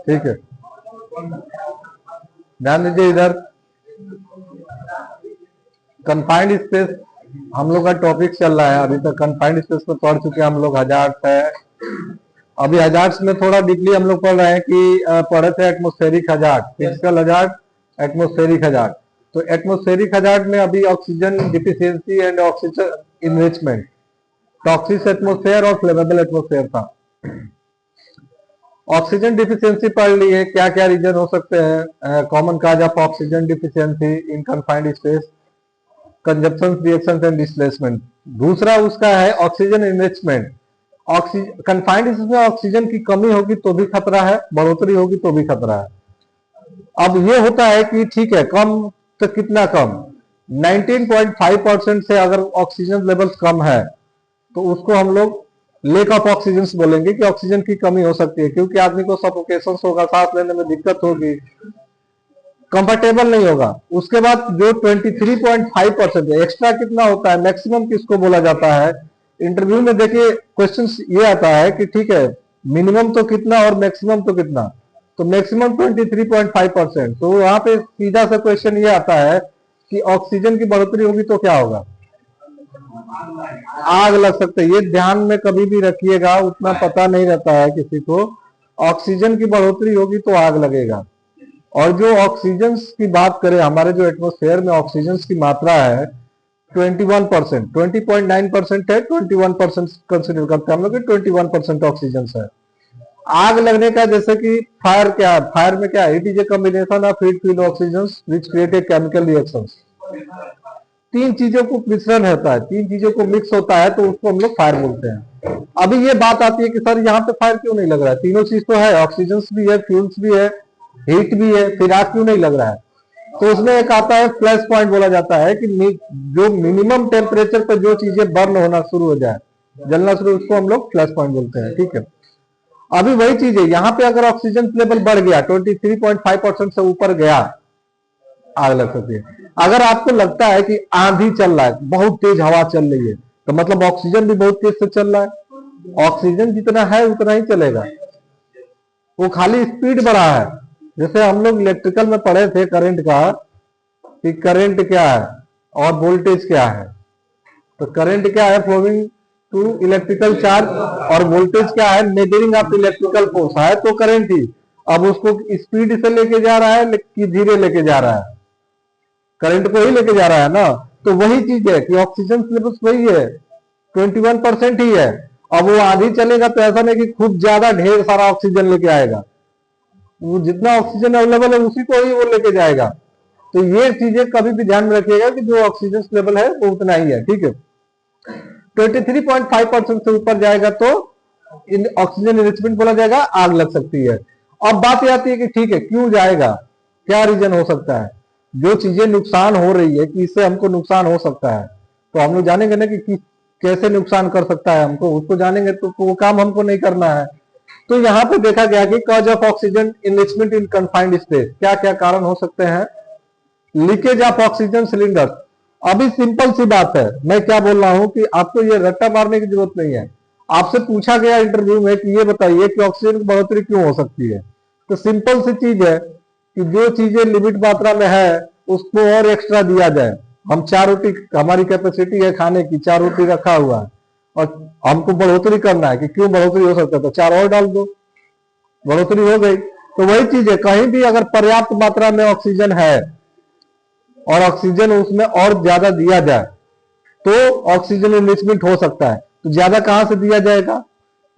ठीक है, ध्यान दीजिए इधर कन्फाइंड स्पेस हम लोग का टॉपिक चल रहा है। अभी तक कन्फाइंड स्पेस में पढ़ चुके हैं हम लोग, हजार्ड्स है। अभी हजार्ड्स में थोड़ा डीपली हम लोग पढ़ रहे हैं कि पढ़े थे atmospheric hazard, physical hazard, atmospheric hazard. तो एटमोस्फेरिक हजार्ड में अभी oxygen deficiency and oxygen enrichment, toxic atmosphere और फ्लेमेबल एटमोस्फेयर था। ऑक्सीजन डिफिशियंसी पढ़ लिए, क्या क्या रीजन हो सकते हैं, common cause of oxygen deficiency in confined space, consumption reaction and displacement. दूसरा उसका है oxygen enrichment. Oxygen confined space में ऑक्सीजन की कमी होगी तो भी खतरा है, बढ़ोतरी होगी तो भी खतरा है। अब ये होता है कि ठीक है, कम तो कितना कम, 19.5% से अगर ऑक्सीजन लेवल्स कम है तो उसको हम लोग लेक ऑफ ऑक्सीजन बोलेंगे कि ऑक्सीजन की कमी हो सकती है, क्योंकि आदमी को सफोकेशन होगा, सांस लेने में दिक्कत होगी, कंफर्टेबल नहीं होगा। उसके बाद जो 23.5% है, एक्स्ट्रा कितना होता है, मैक्सिमम किसको बोला जाता है। इंटरव्यू में देखिए क्वेश्चन ये आता है कि ठीक है मिनिमम तो कितना और मैक्सिमम तो कितना, तो मैक्सिमम 23.5%। तो वहां पे सीधा सा क्वेश्चन ये आता है कि ऑक्सीजन की बढ़ोतरी होगी तो क्या होगा, आग लग सकता है। ये ध्यान में कभी भी रखिएगा, उतना पता नहीं रहता है किसी को। ऑक्सीजन की बढ़ोतरी होगी तो आग लगेगा। और जो ऑक्सीजन की बात करें, हमारे जो एटमॉस्फेयर में ऑक्सीजन की मात्रा है 21%, 20.9% है, 21% कंसिडर करते हैं हम लोग, 21% ऑक्सीजन है। आग लगने का जैसे कि फायर क्या है, फायर में क्या है, it is a combination of heat fuel oxygen which create a chemical reaction. तीन चीजों को मिश्रण होता है, तीन चीजों को मिक्स होता है, तो उसको हम लोग फायर बोलते हैं। अभी ये बात आती है कि सर यहाँ पे फायर क्यों नहीं लग रहा है, तीनों चीज तो है, ऑक्सीजन भी है, फ्यूल्स भी है, हीट भी है, फिर आग क्यों नहीं लग रहा है। तो उसमें एक आता है फ्लैश पॉइंट, बोला जाता है कि जो मिनिमम टेम्परेचर पर जो चीजें बर्न होना शुरू हो जाए, जलना शुरू, उसको हम लोग फ्लैश पॉइंट बोलते हैं। ठीक है, अभी वही चीज है, यहाँ पे अगर ऑक्सीजन लेवल बढ़ गया 23.5% से ऊपर गया, आग लग सकती है। अगर आपको लगता है कि आंधी चल रहा है, बहुत तेज हवा चल रही है, तो मतलब ऑक्सीजन भी बहुत तेज से चल रहा है। ऑक्सीजन जितना है उतना ही चलेगा, वो खाली स्पीड बढ़ा है। जैसे हम लोग इलेक्ट्रिकल में पढ़े थे करंट का, कि करंट क्या है और वोल्टेज क्या है। तो करंट क्या है, फ्लोइंग टू इलेक्ट्रिकल चार्ज, और वोल्टेज क्या है, मेजरिंग ऑफ इलेक्ट्रिकल फोर्स है, तो करंट ही। अब उसको स्पीड से लेके जा रहा है कि धीरे लेके जा रहा है, करंट को ही लेके जा रहा है ना। तो वही चीज है कि ऑक्सीजन लेवल वही है, 21% ही है। अब वो आधी चलेगा तो ऐसा नहीं कि खूब ज्यादा ढेर सारा ऑक्सीजन लेके आएगा, वो जितना ऑक्सीजन अवेलेबल है उसी को ही वो लेके जाएगा। तो ये चीजें कभी भी ध्यान में रखिएगा कि जो ऑक्सीजन लेवल है वो उतना ही है। ठीक है, 23.5% से ऊपर जाएगा तो ऑक्सीजन इनरिचमेंट बोला जाएगा, आग लग सकती है। अब बात आती है कि ठीक है क्यों जाएगा, क्या रीजन हो सकता है। जो चीजें नुकसान हो रही है कि इससे हमको नुकसान हो सकता है, तो हम लोग जानेंगे ना कि कैसे नुकसान कर सकता है हमको, उसको जानेंगे तो वो काम हमको नहीं करना है। तो यहाँ पे देखा गया कि cause of oxygen enrichment in confined space, क्या क्या कारण हो सकते हैं। Leakage of oxygen cylinder. अभी सिंपल सी बात है, मैं क्या बोल रहा हूं कि आपको ये रट्टा मारने की जरूरत नहीं है। आपसे पूछा गया इंटरव्यू में कि ये बताइए कि ऑक्सीजन की बढ़ोतरी क्यों हो सकती है, तो सिंपल सी चीज है कि जो चीजें लिमिट मात्रा में है उसको और एक्स्ट्रा दिया जाए। हम 4 रोटी, हमारी कैपेसिटी है खाने की, 4 रोटी रखा हुआ है और हमको बढ़ोतरी करना है कि क्यों बढ़ोतरी हो सकता है, तो 4 और डाल दो, बढ़ोतरी हो गई। तो वही चीज है, कहीं भी अगर पर्याप्त मात्रा में ऑक्सीजन है और ऑक्सीजन उसमें और ज्यादा दिया जाए तो ऑक्सीजन इनरिचमेंट हो सकता है। तो ज्यादा कहां से दिया जाएगा,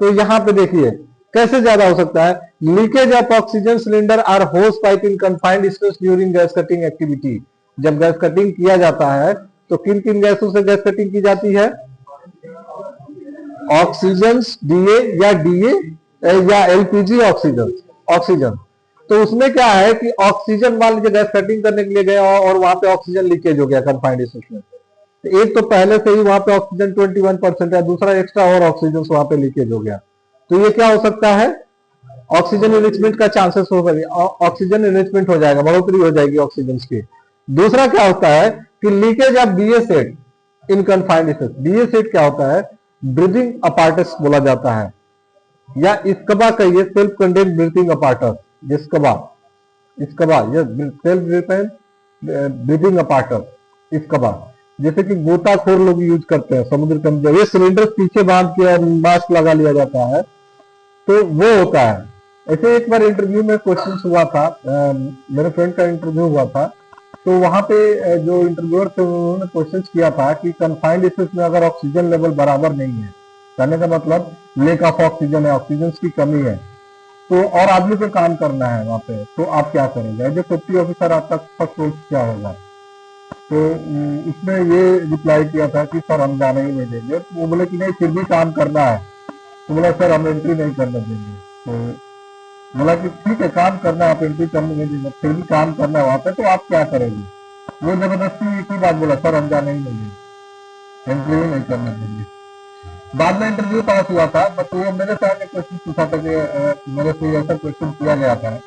तो यहां पे देखिए कैसे ज्यादा हो सकता है। Leakage of oxygen cylinder or hose pipe in confined space during gas cutting activity. जब गैस कटिंग किया जाता है तो किन किन गैसों से गैस कटिंग की जाती है, ऑक्सीजन, डीए या एलपीजी ऑक्सीजन। तो उसमें क्या है कि ऑक्सीजन मान लीजिए गैस कटिंग करने के लिए गया और वहां पे ऑक्सीजन लीकेज हो गया कन्फाइंड स्पेस में, तो एक तो पहले से ही वहां पे ऑक्सीजन 21% है, दूसरा एक्स्ट्रा और ऑक्सीजन वहां पे लीकेज हो गया, तो ये क्या हो सकता है, ऑक्सीजन इनरिचमेंट का चांसेस हो गया, ऑक्सीजन इनरिचमेंट हो जाएगा, बढ़ोतरी हो जाएगी ऑक्सीजन की। दूसरा क्या होता है कि leakage of DA set in confined space. DA set क्या होता है, ब्रीदिंग अपार्टस बोला जाता है, या इसका कहिए सेल्फ कंटेन्ड ब्रीथिंग अपार्टस, जिसकबा, इसकबा, ये सेल्फ ब्रीथिंग अपार्टस इसकबा, जैसे कि गोताखोर लोग यूज करते हैं समुद्र के अंदर, ये सिलेंडर पीछे बांध के और मास्क लगा लिया जाता है, तो वो होता है। ऐसे एक बार इंटरव्यू में क्वेश्चन हुआ था, मेरे फ्रेंड का इंटरव्यू हुआ था, तो वहां पे जो इंटरव्यूअर थे उन्होंने क्वेश्चन किया था कि कंफाइंड स्पेस में अगर ऑक्सीजन लेवल बराबर नहीं है, कहने का मतलब लेक ऑफ ऑक्सीजन है, ऑक्सीजन की कमी है, तो और आदमी को काम करना है वहां पे, तो आप क्या करेंगे? जो सेफ्टी ऑफिसर आपका फर्स्ट सोच क्या होगा? तो उसने ये रिप्लाई किया था कि सर हम जाने ही नहीं देंगे। तो वो बोले कि नहीं फिर भी काम करना है, तो बोला सर हम एंट्री नहीं करने देंगे। तो बोला कि ठीक है काम करना है, आप एंट्री करने नहीं देंगे, फिर भी काम करना है वहां पे, तो आप क्या करेंगे? वो जबरदस्ती एक ही बात बोला, सर हम जाने ही नहीं देंगे, एंट्री ही नहीं करने देंगे। बाद में इंटरव्यू पास हुआ था, बट वो मेरे से आके क्वेश्चन पूछा था कि मेरे से ऐसा क्वेश्चन किया गया था,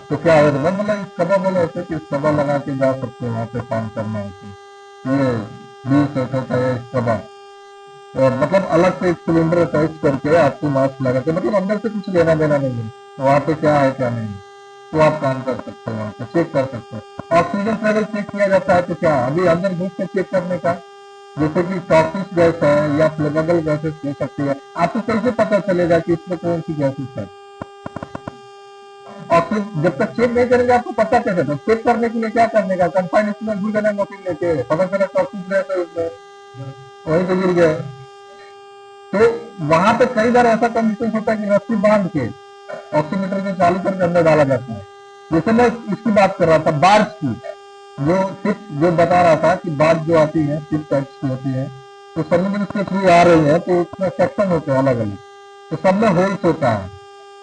तो क्या है? मैं बोला इसकबा, बोले होते कि इसकबा लगा के जा सकते हैं वहाँ पे काम करना है, तो ये बी सेट होता है इसकबा, और मतलब अलग से एक सिलेंडर अटैच करके आपको मास्क लगा के, मतलब अंदर से कुछ लेना देना नहीं है, तो वहाँ पे क्या है क्या नहीं, तो आप काम कर सकते हैं, वहाँ पे चेक कर सकते हैं। ऑक्सीजन लेवल चेक किया जाता है, तो क्या अभी अंदर घुस के चेक करने का, जैसे कि टॉक्सिक गैस है या फ्लेमेबल गैसेस हो सकती है, आपको कैसे पता चलेगा कि इसमें कौन सी गैसेस है? ऑक्सीजन जब तक चेक नहीं करेंगे आपको पता कैसे? तो चेक करने के लिए क्या करने का, कंफाइंड इंस्ट्रूमेंट भूल गए मशीन लेके, पता चला टॉक्सिक गैस है उसमें, वहीं पे गिर गए। तो वहां पे कई बार ऐसा कंडीशन होता है कि रस्सी बांध के ऑक्सीमीटर को चालू करके अंदर डाला जाता है। जैसे मैं इसकी बात कर रहा था बार्ज की, जो शिप जो बता रहा था कि बार्ज जो आती है शिप टाइप्स की होती है, तो समुद्र के थ्रू आ रही है, तो उसमें सेक्शन होते हैं अलग अलग, तो सब में होल्स होता है।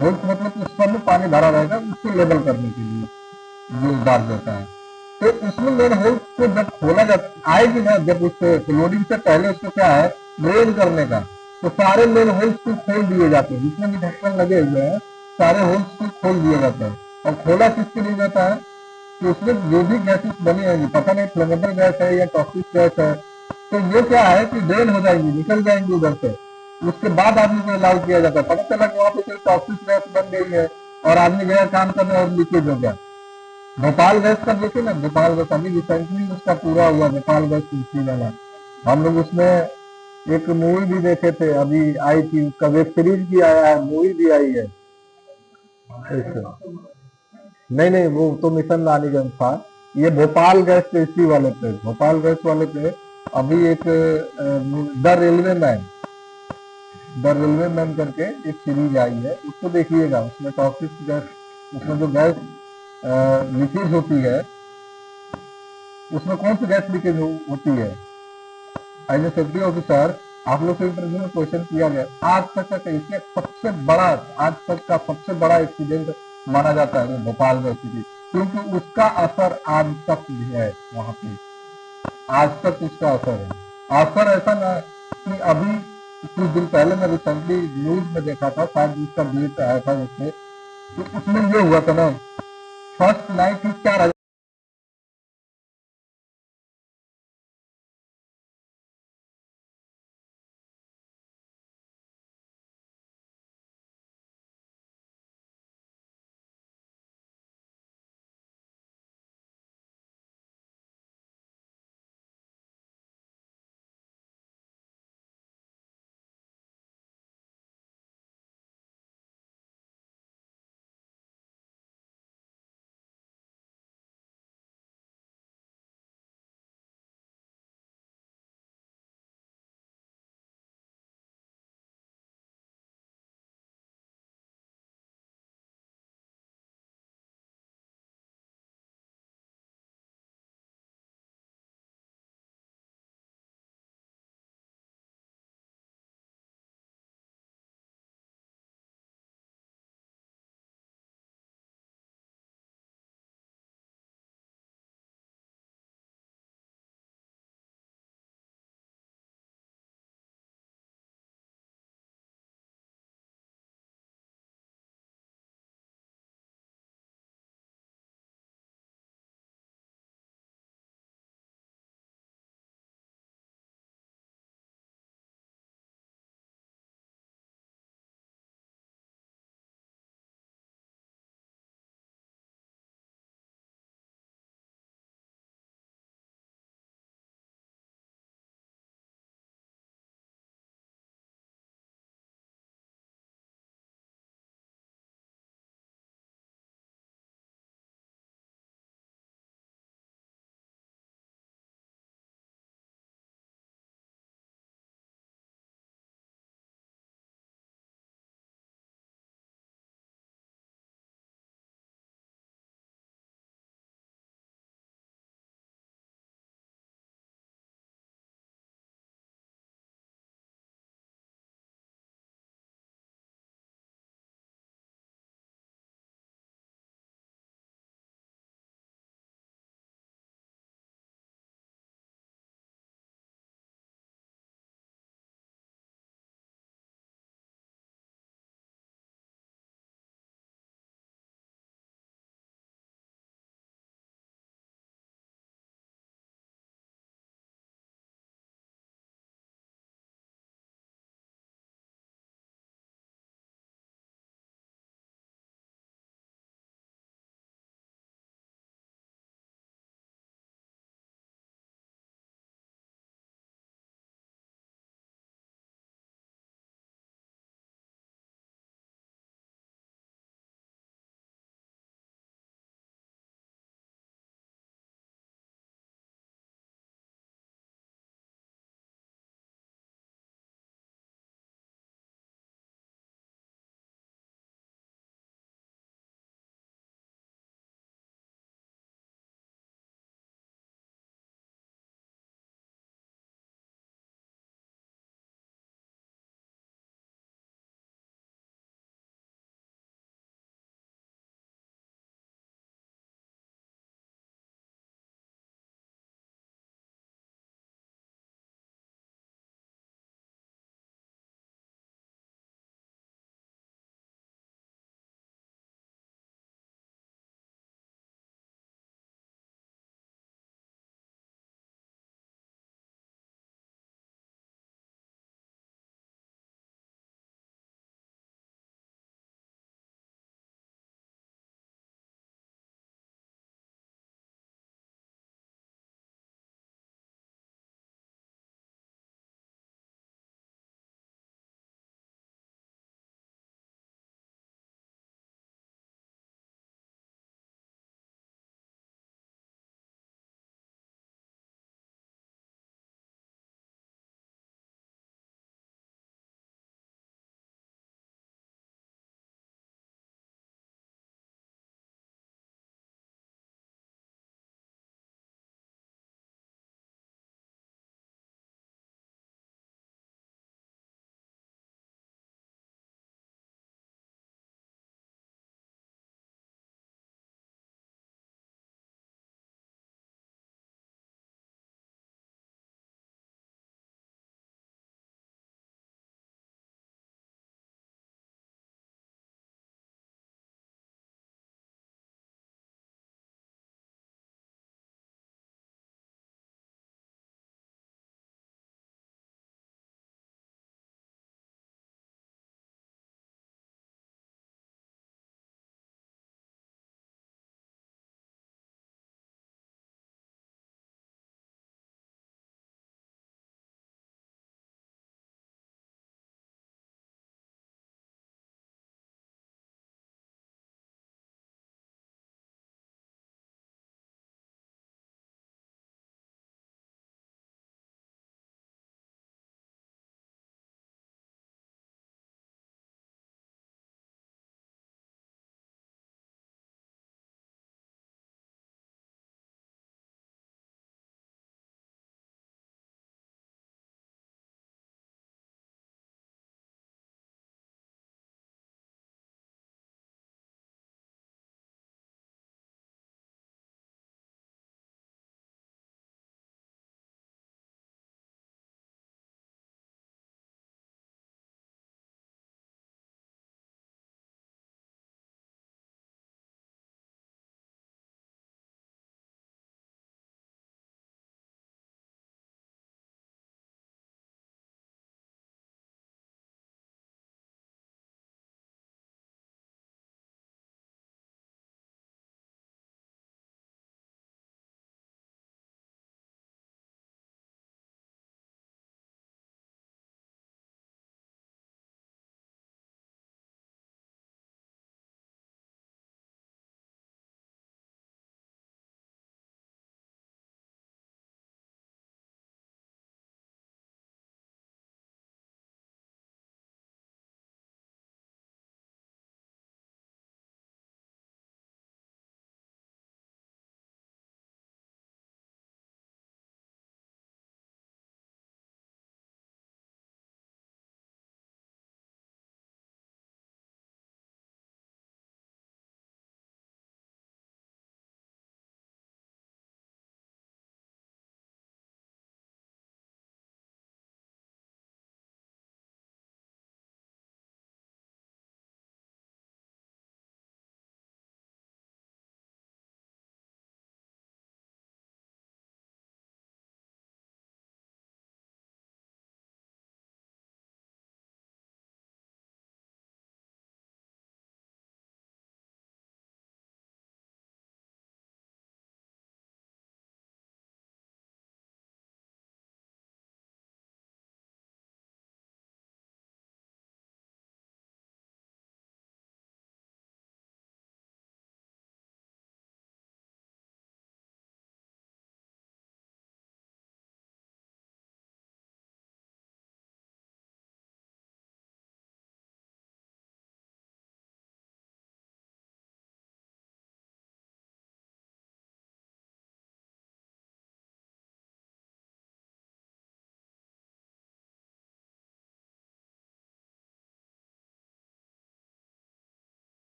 होल्स मतलब उस सब में पानी भरा रहेगा, उसको लेवल करने के लिए जो बार्ज होता है। तो उसमें मेन होल्स को जब खोला जाता आएगी ना, जब उसको लोडिंग से पहले उसको क्या है ड्रेन करने का, तो सारे मेन होल्स को खोल दिए जाते हैं, जितने भी ढक्कन लगे हुए हैं सारे होल्स को खोल दिए जाते हैं। और खोला किसके लिए जाता है कि उसमें जो भी गैसेस बनी होंगी, पता नहीं फ्लेमेबल गैस है या टॉक्सिक गैस है, तो वो क्या है कि ड्रेन हो जाएंगी, निकल जाएंगी उधर से, उसके बाद आदमी को अलाउ किया जाता है। पता चला कि वहां पे कोई टॉक्सिक गैस बन गई है और आदमी गया काम करने और लीकेज हो गया। भोपाल गैस का देखिए ना, भोपाल गैस अभी रिसेंटली उसका पूरा हुआ, भोपाल गैस तुलसी वाला, हम लोग उसमें एक मूवी भी देखे थे, अभी आई थी, उसका वेब सीरीज भी आया है, मूवी भी आई है। नहीं नहीं, वो तो मिशन रानीगंज था, ये भोपाल गैस पे, इसी वाले पे, भोपाल गैस वाले पे अभी एक the railway man, the railway man करके एक सीरीज आई है, उसको देखिएगा। उसमें टॉक्सिक गैस, उसमें जो गैस लीकेज होती है, उसमें कौन सी गैस लीकेज होती है? एज ए सेफ्टी ऑफिसर आप लोग से इंटरव्यू में क्वेश्चन किया गया, आज तक का इसमें सबसे बड़ा, आज तक का सबसे बड़ा एक्सीडेंट माना जाता है भोपाल में स्थिति, क्योंकि उसका असर आज तक भी है वहां पे, आज तक उसका असर है। असर ऐसा ना कि अभी कुछ दिन पहले मैं रिसेंटली न्यूज में देखा था, शायद उसका डेट आया था उसमें, तो उसमें ये हुआ था ना, फर्स्ट नाइट ही 4